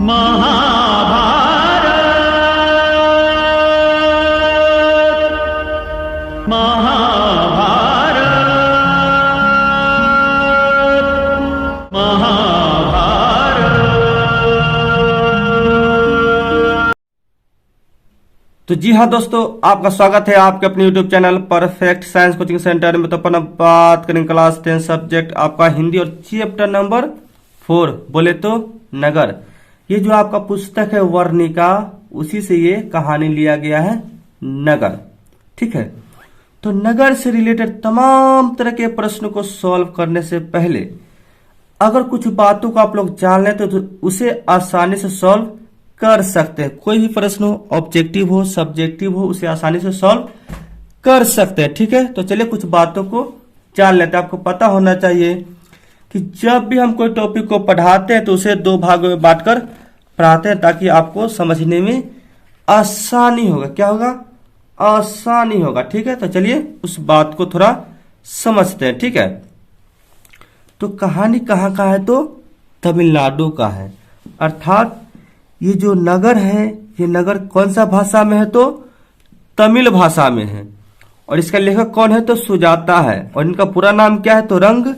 महाभारत महाभारत महाभारत। तो जी हाँ दोस्तों, आपका स्वागत है आपके अपने YouTube channel perfect science coaching centre में। तो अपन अब बात करेंगे क्लास 10 सब्जेक्ट आपका हिंदी और चैप्टर नंबर 4 बोले तो नगर। ये जो आपका पुस्तक है वर्णिका, उसी से ये कहानी लिया गया है नगर। ठीक है, तो नगर से रिलेटेड तमाम तरह के प्रश्न को सॉल्व करने से पहले अगर कुछ बातों को आप लोग जान लें तो उसे आसानी से सॉल्व कर सकते हैं। कोई भी प्रश्न हो, ऑब्जेक्टिव हो सब्जेक्टिव हो, उसे आसानी से सॉल्व कर सकते हैं। ठीक है, तो चलिए कुछ बातों को जान लेते हैं। आपको पता होना चाहिए कि जब भी हम कोई टॉपिक को पढ़ाते हैं तो उसे 2 भागों में बांटकर पढ़ाते हैं ताकि आपको समझने में आसानी होगा। क्या होगा? आसानी होगा। ठीक है, तो चलिए उस बात को थोड़ा समझते हैं। ठीक है, तो कहानी कहाँ का है? तो तमिलनाडु का है। अर्थात ये जो नगर है, ये नगर कौन सा भाषा में है? तो तमिल भाषा में है। और इसका लेखक कौन है? तो सुजाता है। और इनका पूरा नाम क्या है? तो रंग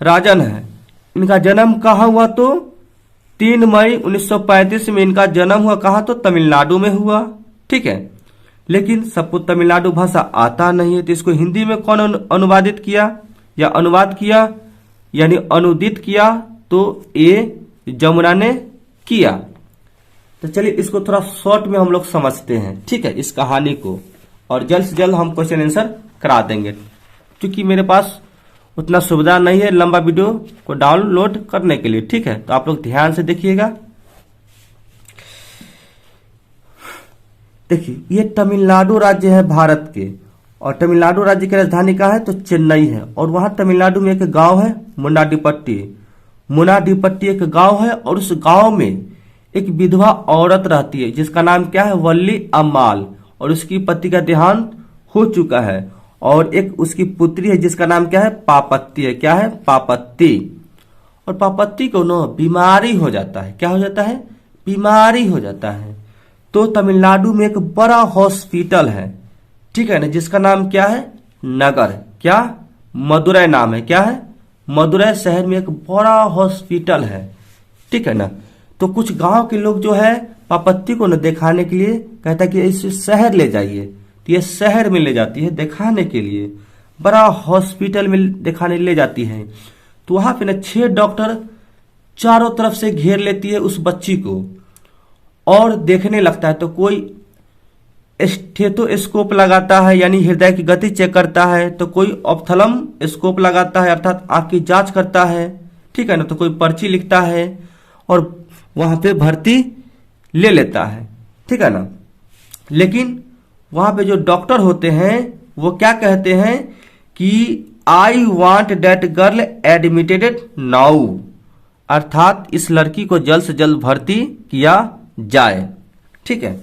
राजन है। इनका जन्म कहाँ हुआ? तो 3 मई 1935 में इनका जन्म हुआ। कहाँ? तो तमिलनाडु में हुआ। ठीक है, लेकिन सबको तमिलनाडु भाषा आता नहीं है, तो इसको हिंदी में कौन अनुवादित किया या अनुवाद किया यानी अनुदित किया? तो ये जमुना ने किया। तो चलिए इसको थोड़ा शॉर्ट में हम लोग समझते हैं। ठीक है, इस कहानी को, और जल्द से जल्द हम क्वेश्चन आंसर करा देंगे। क्योंकि मेरे पास उतना सुविधा नहीं है लंबा वीडियो को डाउनलोड करने के लिए। ठीक है, तो आप लोग ध्यान से देखिएगा। देखिए, ये तमिलनाडु राज्य है भारत के, और तमिलनाडु राज्य की राजधानी कहाँ है? तो चेन्नई है। और वहां तमिलनाडु में एक गांव है मुनाडीपट्टी। मुनाडीपट्टी एक गांव है, और उस गांव में एक विधवा औरत रहती है जिसका नाम क्या है? वल्ली अम्माल। और उसकी पति का देहांत हो चुका है, और एक उसकी पुत्री है जिसका नाम क्या है? पापत्ती है। क्या है? पापत्ती। और पापत्ती को ना बीमारी हो जाता है। क्या हो जाता है? बीमारी हो जाता है। तो तमिलनाडु में एक बड़ा हॉस्पिटल है, ठीक है ना, जिसका नाम क्या है? नगर। क्या? मदुरै नाम है। क्या है? मदुरै शहर में एक बड़ा हॉस्पिटल है। ठीक है ना, तो कुछ गांव के लोग जो है पापत्ती को न दिखाने के लिए कहता है कि इसे शहर ले जाइए। तो ये शहर में ले जाती है दिखाने के लिए, बड़ा हॉस्पिटल में दिखाने ले जाती है। तो वहां पे ना 6 डॉक्टर चारों तरफ से घेर लेती है उस बच्ची को और देखने लगता है। तो कोई स्टेथोस्कोप लगाता है यानी हृदय की गति चेक करता है, तो कोई ऑप्थलम स्कोप लगाता है अर्थात आंख की जांच करता है। ठीक है ना, तो कोई पर्ची लिखता है और वहां पे भर्ती ले लेता है। ठीक है ना, लेकिन वहां पे जो डॉक्टर होते हैं वो क्या कहते हैं कि आई want that girl admitted now, अर्थात इस लड़की को जल्द से जल्द भर्ती किया जाए। ठीक है,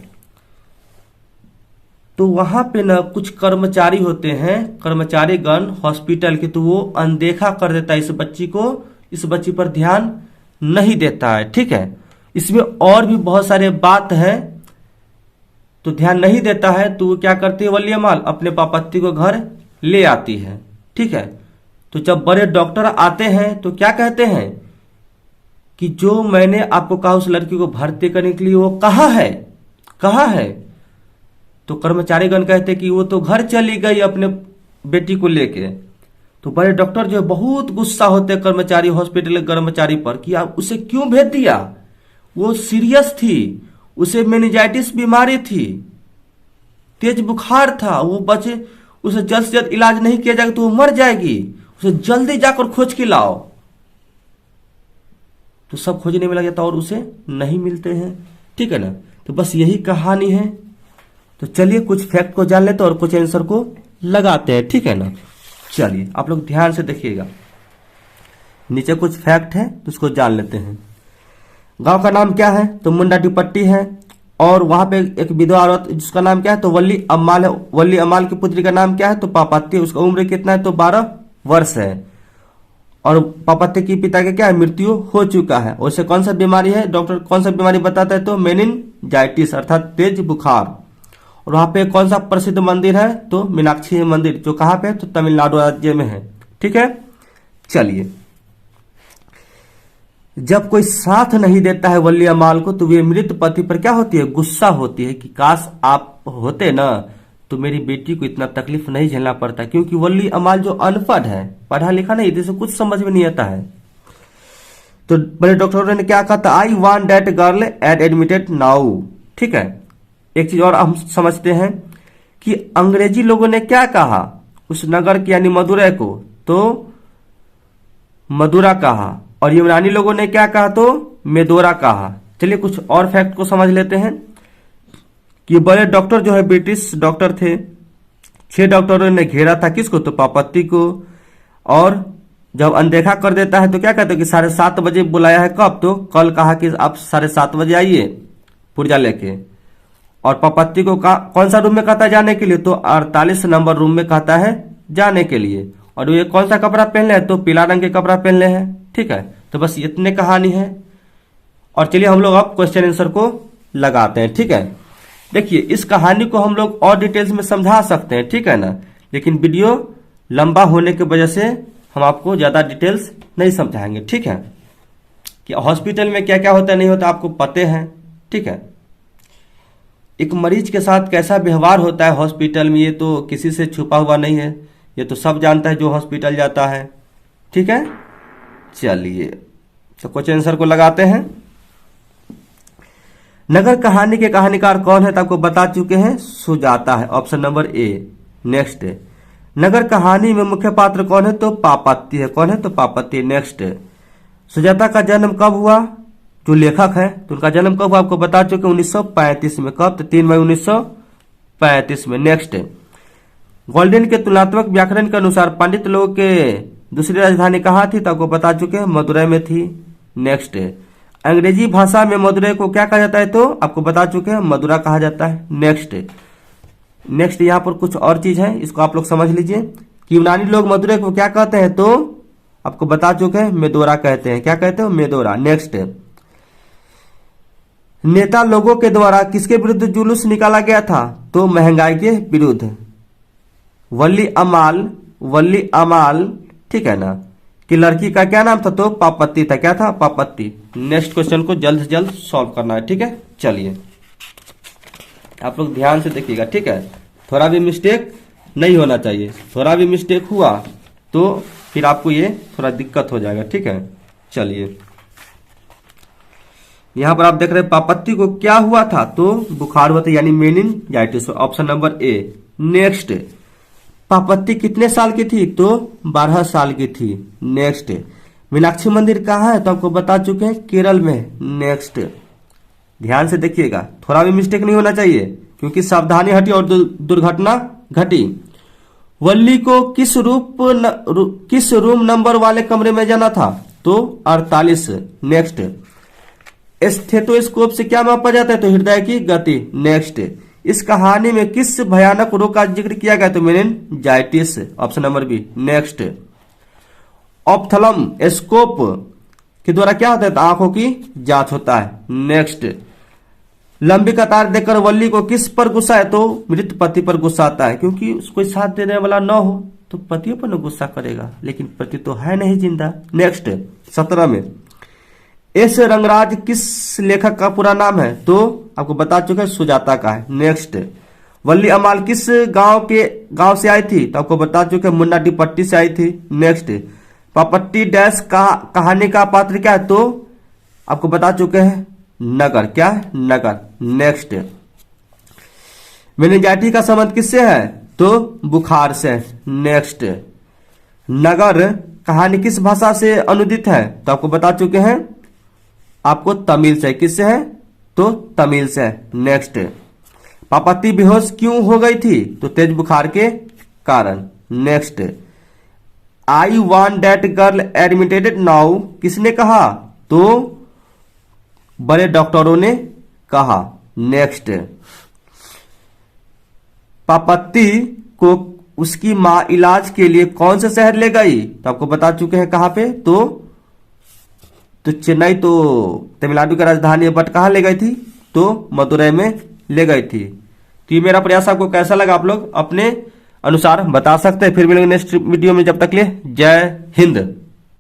तो वहां पे ना कुछ कर्मचारी होते हैं, कर्मचारीगण हॉस्पिटल के, तो वो अनदेखा कर देता है इस बच्ची को, इस बच्ची पर ध्यान नहीं देता है। ठीक है, इसमें और भी बहुत सारे बात है, तो ध्यान नहीं देता है। तो वो क्या करती है? वल्ली अम्माल अपने पापत्ती को घर ले आती है। ठीक है, तो जब बड़े डॉक्टर आते हैं तो क्या कहते हैं कि जो मैंने आपको कहा उस लड़की को भर्ती करने के लिए वो कहाँ है? कहाँ है? तो कर्मचारीगण कहते कि वो तो घर चली गई अपने बेटी को लेके। तो बड़े डॉक्टर जो है बहुत गुस्सा होते हैं कर्मचारी, हॉस्पिटल के कर्मचारी पर कि आप उसे क्यों भेज दिया? वो सीरियस थी, उसे मेनिंजाइटिस बीमारी थी, तेज बुखार था, वो बचे, उसे जल्द से जल्द इलाज नहीं किया जाएगा तो वो मर जाएगी, उसे जल्दी जाकर खोज के लाओ। तो सब खोजने में लग जाता और उसे नहीं मिलते हैं। ठीक है ना, तो बस यही कहानी है। तो चलिए कुछ फैक्ट को जान लेते और कुछ आंसर को लगाते हैं। ठीक है ना, चलिए आप लोग ध्यान से देखिएगा, नीचे कुछ फैक्ट है तो उसको जान लेते हैं। गांव का नाम क्या है? तो मुंडाडीपट्टी है। और वहां पे एक विधवा औरत जिसका नाम क्या है? तो वल्ली अम्माल है। वल्ली अम्माल की पुत्री का नाम क्या है? तो पापत्ती। उसका उम्र कितना है? तो 12 वर्ष है। और पापत्ती की पिता के क्या है, मृत्यु हो चुका है। उससे कौन सा बीमारी है, डॉक्टर कौन सा बीमारी बताता है, तो मेनिनजाइटिस अर्थात तेज बुखार। और वहां पे कौन सा प्रसिद्ध मंदिर है, तो मीनाक्षी मंदिर, जो कहाँ पे है, तो तमिलनाडु राज्य में है। ठीक है, चलिए। जब कोई साथ नहीं देता है वल्ली अमाल को, तो वे मृत पति पर क्या होती है, गुस्सा होती है कि काश आप होते ना, तो मेरी बेटी को इतना तकलीफ नहीं झेलना पड़ता। क्योंकि वल्ली अमाल जो अनपढ़ है, पढ़ा लिखा नहीं, जिसे कुछ समझ में नहीं आता है। तो बड़े डॉक्टरों ने क्या कहा था, I want that girl ad admitted now. ठीक है, एक चीज और हम समझते हैं कि अंग्रेजी लोगों ने क्या कहा उस नगर की यानी मदुरै को, तो मदुरा कहा, और यूनानी लोगों ने क्या कहा, तो मेदोरा कहा। चलिए कुछ और फैक्ट को समझ लेते हैं कि बड़े डॉक्टर जो है ब्रिटिश डॉक्टर थे, 6 डॉक्टरों ने घेरा था किसको, तो पापत्ती को। और जब अनदेखा कर देता है तो क्या कहते हैं कि 7:30 बजे बुलाया है, कब, तो कल कहा कि आप 7:30 बजे आइए पुर्जा लेके। और पापत्ती को कौन सा रूम में कहता है जाने के लिए, तो 48 नंबर रूम में कहता है जाने के लिए। और ये कौन सा कपड़ा पहन है, तो पीला रंग के कपड़ा पहन ले हैं। ठीक है, तो बस इतने कहानी है। और चलिए हम लोग अब क्वेश्चन आंसर को लगाते हैं। ठीक है, देखिए इस कहानी को हम लोग और डिटेल्स में समझा सकते हैं, ठीक है ना, लेकिन वीडियो लंबा होने की वजह से हम आपको ज्यादा डिटेल्स नहीं समझाएंगे। ठीक है, कि हॉस्पिटल में क्या क्या होता है नहीं होता आपको पते हैं। ठीक है, एक मरीज के साथ कैसा व्यवहार होता है हॉस्पिटल में, ये तो किसी से छुपा हुआ नहीं है, ये तो सब जानता है जो हॉस्पिटल जाता है। ठीक है, चलिए तो क्वेश्चन आंसर को लगाते हैं। नगर कहानी के कहानीकार कौन है, तो आपको बता चुके हैं, सुजाता है, ऑप्शन नंबर ए। नेक्स्ट, नगर कहानी में मुख्य पात्र कौन है, तो पापत्ती है। कौन है, तो पापत्ती। नेक्स्ट, सुजाता का जन्म कब हुआ, जो लेखक है तो उनका जन्म कब हुआ आपको बता चुके 1935 में। कब, तो 3 मई 1935 में। नेक्स्ट, गोल्डन के तुलनात्मक व्याकरण के अनुसार पंडित लोगों के दूसरी राजधानी कहाँ थी, तो आपको बता चुके हैं मदुरै में थी। नेक्स्ट, अंग्रेजी भाषा में मदुरै को क्या कहा जाता है, तो आपको बता चुके हैं मदुरा कहा जाता है। नेक्स्ट यहाँ पर कुछ और चीज है, इसको आप लोग समझ लीजिए कि यूनानी लोग मदुरै को क्या कहते हैं, तो आपको बता चुके हैं मेदोरा कहते हैं। क्या कहते हैं, मेदोरा। नेक्स्ट, नेता लोगों के द्वारा किसके विरुद्ध जुलूस निकाला गया था, तो महंगाई के विरुद्ध। वल्ली अमाल ठीक है ना, कि लड़की का क्या नाम था, तो पापत्ती था। क्या था, पापत्ती। नेक्स्ट क्वेश्चन को जल्द से जल्द सॉल्व करना है। ठीक है, चलिए आप लोग ध्यान से देखिएगा। ठीक है, थोड़ा भी मिस्टेक नहीं होना चाहिए, थोड़ा भी मिस्टेक हुआ तो फिर आपको ये थोड़ा दिक्कत हो जाएगा। ठीक है, चलिए यहां पर आप देख रहे हैं पापत्ती को क्या हुआ था, तो बुखार हुआ था यानी meningitis, option number A. Next, पापत्ती कितने साल की थी, तो 12 साल की थी। नेक्स्ट, मीनाक्षी मंदिर कहाँ है, तो आपको बता चुके हैं केरल में। नेक्स्ट, ध्यान से देखिएगा, थोड़ा भी मिस्टेक नहीं होना चाहिए क्योंकि सावधानी हटी और दुर्घटना घटी। वल्ली को किस रूम नंबर वाले कमरे में जाना था, तो 48। नेक्स्ट, स्टेथोस्कोप से क्या मापा जाता है, तो हृदय की गति। नेक्स्ट, इस कहानी में किस भयानक रोग का जिक्र किया गया, तो meningitis, option number B. Next, ophthalmoscope के द्वारा क्या होता है, तो आंखों की जांच होता है। नेक्स्ट, लंबी कतार देखकर वल्ली को किस पर गुस्सा है, तो मृत पति पर गुस्सा आता है, क्योंकि उसको साथ देने वाला न हो तो पतियों पर न गुस्सा करेगा, लेकिन पति तो है नहीं जिंदा। नेक्स्ट, 17 में एस रंगराज किस लेखक का पूरा नाम है, तो आपको बता चुके हैं सुजाता का है। नेक्स्ट, वल्ली अमाल किस गांव से आई थी, तो आपको बता चुके हैं मुन्ना डिपट्टी से आई थी। नेक्स्ट, पापट्टी डैश कहानी का पात्र क्या है, तो आपको बता चुके हैं नगर। क्या है, नगर। नेक्स्ट, मेनिनजाइटिस का संबंध किससे है, तो बुखार से। नेक्स्ट, नगर कहानी किस भाषा से अनुदित है, तो आपको बता चुके हैं आपको तमिल से। किससे है, तो तमिल से। नेक्स्ट, पापत्ती बेहोश क्यों हो गई थी, तो तेज बुखार के कारण। Next, I want that girl admitted now किसने कहा, तो बड़े डॉक्टरों ने कहा। नेक्स्ट, पापत्ती को उसकी माँ इलाज के लिए कौन से शहर ले गई? तो आपको बता चुके हैं कहाँ पे, तो चेन्नई तो तमिलनाडु की राजधानी है, बट कहाँ ले गई थी? तो मदुरई में ले गई थी। तो ये मेरा प्रयास आपको कैसा लगा आप लोग अपने अनुसार बता सकते हैं। फिर मिलेंगे नेक्स्ट वीडियो में, जब तक के लिए जय हिंद।